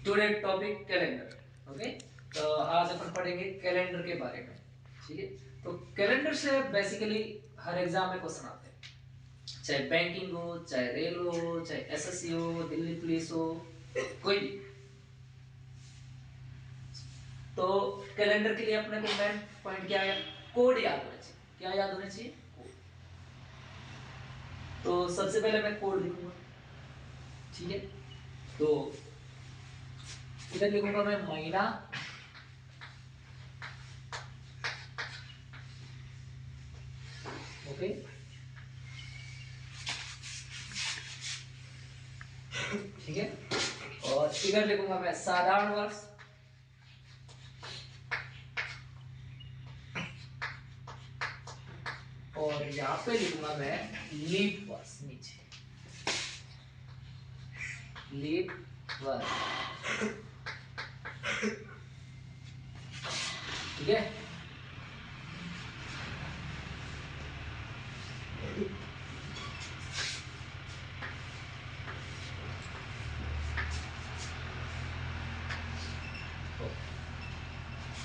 Today topic calendar. Okay, तो आज अपन पढ़ेंगे कैलेंडर के बारे में। ठीक है, तो कैलेंडर से बेसिकली हर एग्जाम में क्वेश्चन आते हैं, चाहे बैंकिंग हो, चाहे रेलवे हो, चाहे एसएससी हो, दिल्ली पुलिस हो, कोई भी। तो कैलेंडर के लिए अपने को मेन पॉइंट क्या है? कोड याद होना चाहिए। क्या याद होना चाहिए? कोड। तो सबसे पहले मैं कोड लिखूंगा। ठीक है, तो इधर लिखूंगा मैं महीना, ओके, ठीक है, और इधर लिखूंगा मैं साधारण वर्ष, और यहां पे लिखूंगा मैं लीप वर्ष नीचे, लीप वर्ष। ठीक है,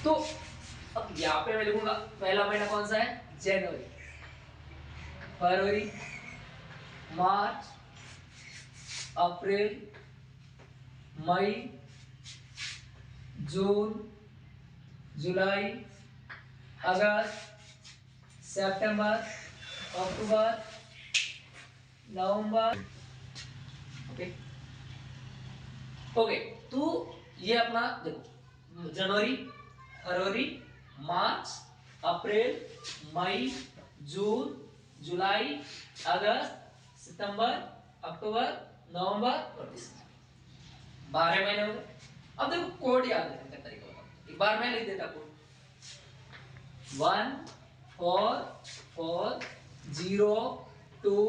तो अब यहां पे मैं लिखूंगा पहला महीना कौन सा है? जनवरी, फरवरी, मार्च, अप्रैल, मई, जून, जुलाई, अगस्त, सितंबर, अक्टूबर, नवंबर। ओके ओके, तो ये अपना देखो, जनवरी, फरवरी, मार्च, अप्रैल, मई, जून, जुलाई, अगस्त, सितंबर, अक्टूबर, नवंबर और दिसंबर। 12 महीने हो गए। अब देखो कोड याद रखने का तरीका बताओ, एक बार मैं लिख देता कोड। 1 4 4 0 2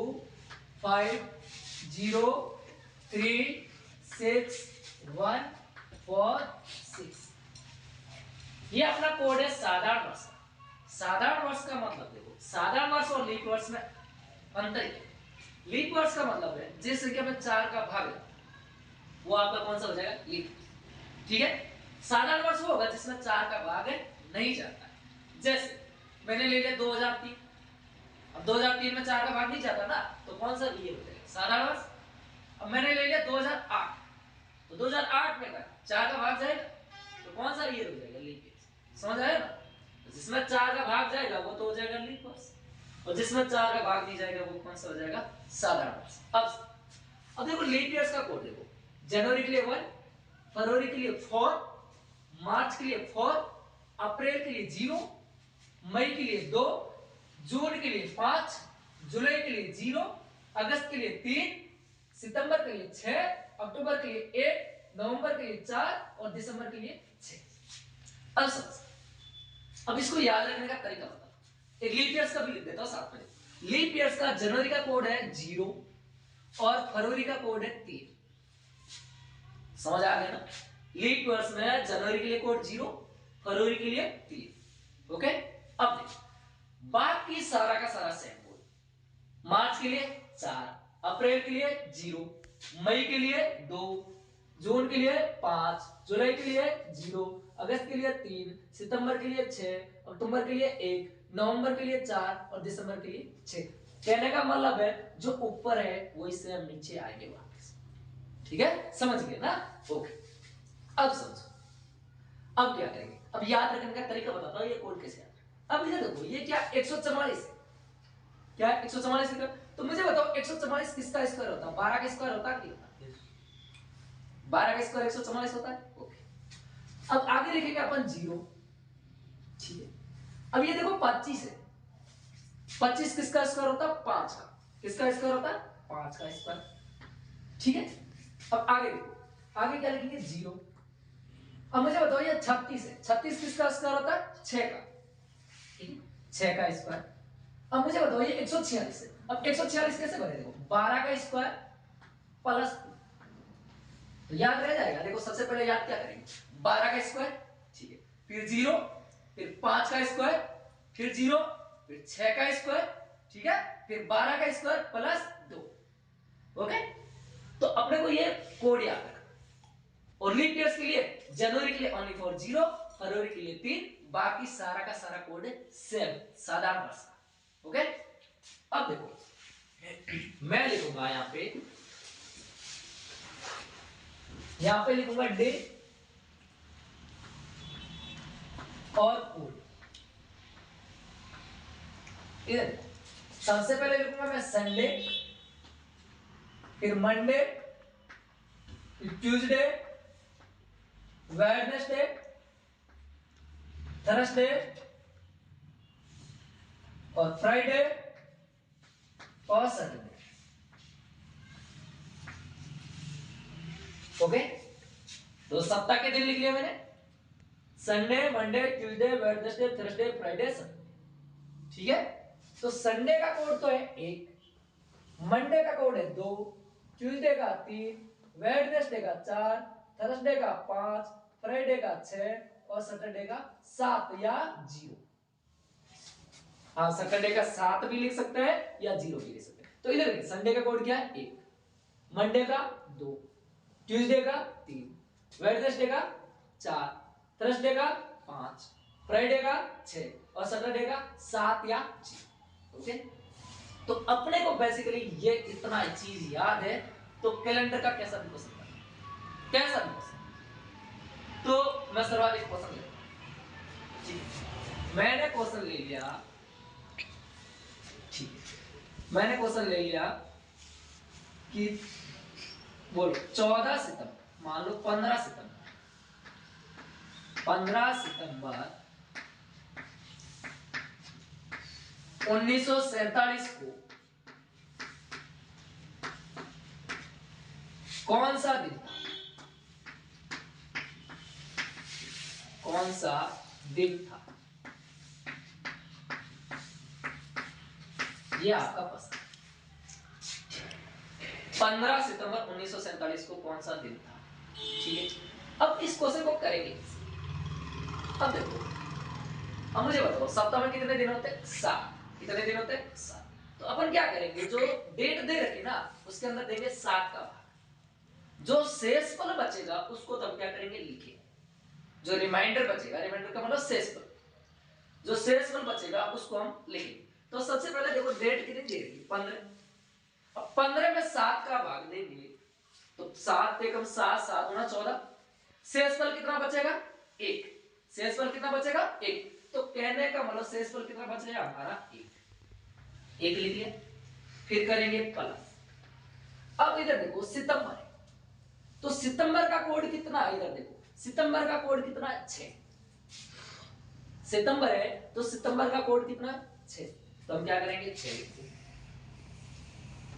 5 0 3 6 1 4 6। ये अपना कोड है साधारण वर्ष का। साधारण वर्ष का मतलब देखो, साधारण वर्ष और लीप वर्ष में अंतर है। लीप वर्ष का मतलब है जिस संख्या में 4 का भाग है वो आपका कौन सा हो जाएगा? लीप। ठीक है, साधारण वर्ष वो होगा जिसमें 4 का भाग है नहीं जाता है। जैसे मैंने ले लिया 2003, अब 2003 में 4 का भाग नहीं जाता ना, तो कौन सा ईयर हो जाएगा? साधारण वर्ष। अब मैंने ले लिया 2008, तो 2008 में 4 का भाग जाएगा, तो कौन सा ईयर हो जाएगा? Leap year. समझ आया ना? तो जिसमें 4 का भाग जाएगा वो तो हो जाएगा लीप वर्ष, और जिसमें 4 का भाग नहीं जाएगा वो कौन सा हो जाएगा? साधारण वर्ष। अब देखो लीप ईयर्स का कोड देखो, जनवरी के लिए 1, फरवरी के लिए 4, मार्च के लिए 4, अप्रैल के लिए 0, मई के लिए 2, जून के लिए 5, जुलाई के लिए 0, अगस्त के लिए 3, सितंबर के लिए 6, अक्टूबर के लिए 1, नवंबर के लिए 4 और दिसंबर के लिए 6। अब समझ, अब इसको याद रखने का तरीका बताओ। एक लीप ईयर्स का भी लिख देता हूं साथ में। लीप ईयर्स का जनवरी का कोड है 0 और फरवरी का कोड है 3। समझ आ गया ना? लीप वर्ष में जनवरी के लिए कोड 0, फरवरी के लिए 3। ओके, अब देखो बाकी सारा का सारा सेम कोड। मार्च के लिए 4, अप्रैल के लिए 0, मई के लिए 2, जून के लिए 5, जुलाई के लिए 0, अगस्त के लिए 3, सितंबर के लिए 6, अक्टूबर के लिए 1, नवंबर के लिए 4 और दिसंबर के लिए 6। कहने का मतलब है जो ऊपर है वो इससे हम नीचे आएंगे वापस। ठीक है, समझ गए ना? ओके, अब समझो अब क्या करेंगे। अब याद रखने का तरीका बताता हूं, ये कोड कैसे याद रखें। अब इधर देखो, ये क्या 144 है, क्या 144 लिखा, तो मुझे बताओ 144 किसका स्क्वायर होता है? 12 का स्क्वायर होता है कि होता है? 12 का स्क्वायर 144 होता है। ओके, अब आगे लिखेंगे अपन 0। ठीक है, अब ये देखो 25 है, 25 किसका स्क्वायर होता है? 5 का। किसका स्क्वायर होता है? 5 का स्क्वायर। ठीक है, अब आगे देखो, आगे क्या लिखेंगे? 0। अब मुझे बताओ ये 36 है, 36 किसका स्क्वायर होता है? 6 का। ठीक है, 6 का स्क्वायर। अब मुझे बताओ ये 146 है, अब 146 कैसे बने? देखो 12 का स्क्वायर प्लस 2, तो याद रह जाएगा। देखो सबसे पहले याद क्या करेंगे? 12 का स्क्वायर, ठीक है, फिर 0, फिर 5 का स्क्वायर, फिर 0, फिर 6 का स्क्वायर, ठीक है, फिर 12 का स्क्वायर प्लस 2। ओके, तो अपने को ये कोड याद रखना। और लीप ईयर्स के लिए जनवरी के लिए ओनली फॉर 0, फरवरी के लिए 3, बाकी सारा का सारा कोड सेम, साधारण वर्ष का। ओके, अब देखो मैं लिखूंगा यहां पे लिखूंगा डे और कोड। इधर सबसे पहले लिखूंगा मैं संडे, फिर मंडे, ट्यूसडे, वेडनेसडे, थर्सडे और फ्राइडे और सैटरडे। ओके, तो सप्ताह के दिन लिख लिया मैंने, Sunday, Monday, Tuesday, Wednesday, Thursday, Friday, Saturday. ठीक है, तो संडे का कोड तो है 1, मंडे का कोड है 2, ट्यूसडे का 3, वेडनेसडे का 4, थर्सडे का 5, फ्राइडे का 6 और सैटरडे का 7 या 0। हाँ, सैटरडे का 7 भी लिख सकते हैं या 0 भी लिख सकते हैं। तो इधर देखिए संडे का कोड क्या है 1, मंडे का 2, ट्यूसडे का 3, वेडनेसडे का 4, थर्सडे का 5, फ्राइडे का 6 और सैटरडे का 7 या 0। ओके, तो अपने को बेसिकली ये इतना चीज याद है, तो कैलेंडर का कैसा भी क्वेश्चन करना, कैसा भी क्वेश्चन, तो मैं सर्वाधिक क्वेश्चन लेता हूं। ठीक है, मैंने क्वेश्चन ले लिया, ठीक है, मैंने क्वेश्चन ले लिया कि बोलो 14 सितंबर, मान लो 15 सितंबर, 15 सितंबर 1947 को कौन सा दिन था, कौन सा दिन था, ये आपका प्रश्न। 15 सितंबर 1947 को कौन सा दिन था। ठीक है, अब इस क्वेश्चन को करेंगे। अब देखो, अब मुझे बताओ सप्ताह में कितने दिन होते हैं, 7। कितने दिन होते हैं, 7। तो अपन क्या करेंगे, जो डेट दे रखी ना उसके अंदर देंगे 7 का भाग, जो शेषफल बचेगा उसको तब क्या करेंगे, लिखेंगे। जो रिमाइंडर बचेगा, रिमाइंडर का मतलब शेषफल, जो शेषफल बचेगा उसको हम लिखेंगे। तो सबसे पहले देखो डेट कितनी दे रही है, 15। अब 15 में 7 का भाग देंगे तो 7 एकम 7, 7 गुना 14, शेषफल कितना बचेगा, 1। शेषफल कितना बचेगा, 1। तो कहने का मतलब शेषफल कितना बचेगा हमारा, 1 लिख लिया। फिर करेंगे प्लस। अब इधर देखो सितंबर है, तो सितंबर का कोड कितना है, इधर देखो सितंबर का कोड कितना है, 6। सितंबर है तो सितंबर का कोड कितना है, 6। तो हम क्या करेंगे, 6 लिखते हैं,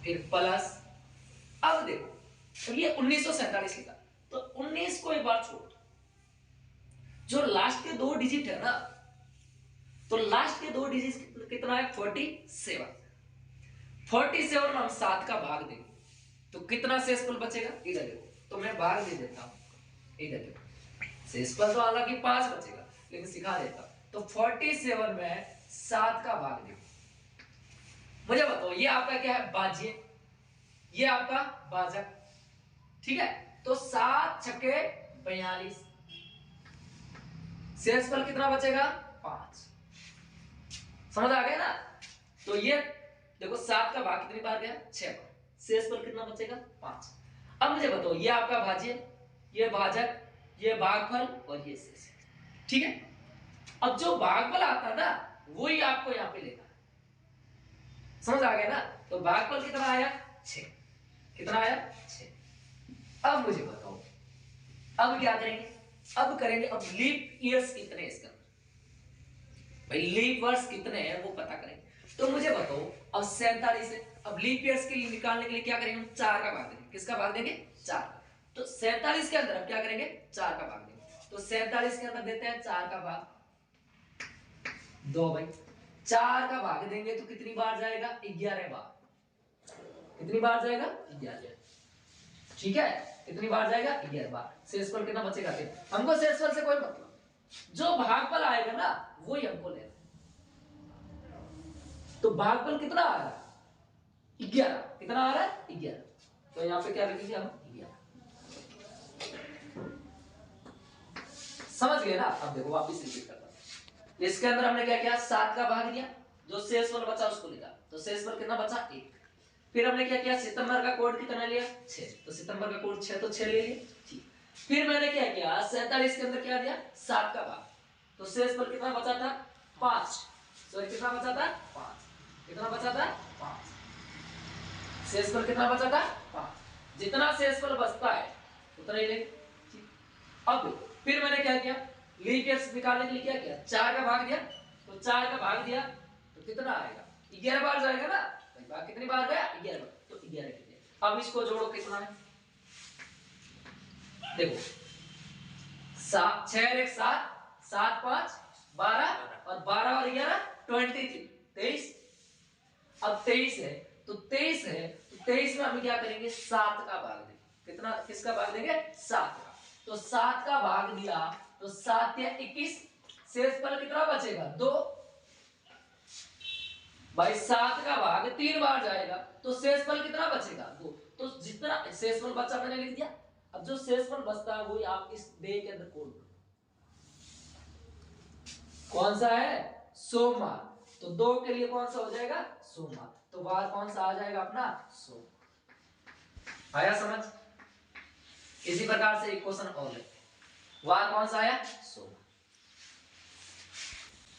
फिर प्लस। अब देखो ये 1947 लिखा, तो 19 को एक बार छोड़ दो, जो लास्ट के 2 डिजिट है ना, तो लास्ट के 2 डिजिट कितना है, 47। 47 में हम 7 का भाग देंगे तो कितना शेषफल बचेगा, इधर देखो, तो मैं भाग दे देता हूं, इधर देखो शेषफल तो हालांकि 5 बचेगा लेकिन सिखा देता हूं। तो 47 में 7 का भाग देखो, मुझे बताओ ये आपका क्या है, बाज्य, ये आपका भाजक। ठीक है, तो 7 छक्के 42, शेषफल कितना बचेगा, 5। समझ आ गया ना। तो ये देखो 7 का भाग कितनी बार गया, 6 बार, शेषफल कितना बचेगा, 5। अब मुझे बताओ ये आपका भाज्य, ये भाजक, ये भागफल और ये शेषफल। ठीक है, अब जो भागफल आता ना वही आपको यहां पे लेना है। समझ आ गया ना। तो भागफल कितना आया, 6। कितना आया, 6। अब मुझे बताओ अब क्या करेंगे, अब करेंगे, अब लीप ईयर्स कितने हैं इसके अंदर, भाई लीप वर्ष कितने हैं वो पता करेंगे। तो मुझे बताओ अब 47 है, अब लीप ईयर्स के लिए निकालने के लिए क्या करेंगे, हम 4 का भाग देंगे। किसका भाग देंगे, 4 का। तो 47 के अंदर अब क्या करेंगे, 4 का भाग देंगे। तो 47 के अंदर देते हैं 4 का भाग 2 भाई, 4 का भाग देंगे तो कितनी बार जाएगा, 11 बार। कितनी बार जाएगा, 11। ठीक है, कितनी बार जाएगा, 11 बार। शेषफल कितना बचेगा, हमको शेषफल से कोई मतलब, जो भागफल आएगा ना वही हमको लेना। तो भागफल कितना आ रहा है, 11। कितना आ रहा है, 11। तो यहां पे क्या लिखेंगे हम, 11। समझ गए ना? अब देखो वापिस रिपीट करता हूं। इसके अंदर हमने क्या किया, 7 का भाग दिया, जो शेषफल बचा उसको लिखा, तो शेषफल कितना बचा 1। फिर हमने क्या किया, सितंबर का कोड कितना लिया 6, तो सितंबर का कोड 6 तो 6 ले लिया, ठीक। फिर मैंने क्या किया, 47 के अंदर क्या दिया 7 का भाग, तो शेषफल कितना बचा था 5, सॉरी कितना बचा था 5, कितना बचा था 5, शेषफल कितना बचा था 5, जितना शेषफल बचता है उतना ही लेंगे, ठीक। अब फिर मैंने क्या किया, लीप ईयर्स निकालने के लिए क्या किया, 4 का भाग दिया, तो 4 का भाग दिया तो कितना आएगा 11 बार जाएगा ना, भाग कितनी बार गया 11 बार, तो 11 कितने। अब इसको जोड़ो कितना है, देखो 7 6 और 1 7, 7 5 12 और 12 और 11 23, 23। अब 23 है तो 23 है तो 23 में हम क्या करेंगे 7 का भाग देंगे, कितना किसका भाग देंगे 7 का, तो 7 का भाग दिया तो 7 या 21, शेषफल कितना बचेगा 2, भाई 7 का भाग 3 बार जाएगा तो शेषफल कितना बचेगा 2, तो जितना शेषफल बचा मैंने लिख दिया। अब जो शेषफल बचता है वही आप इस डे के अंदर कोड करो, कौन सा है सोमवार, तो 2 के लिए कौन सा हो जाएगा सोमवार, तो वार कौन सा आ जाएगा अपना सोमवार। आया समझ? इसी प्रकार से एक क्वेश्चन और लेते हैं, वार कौन सा आया सोमवार।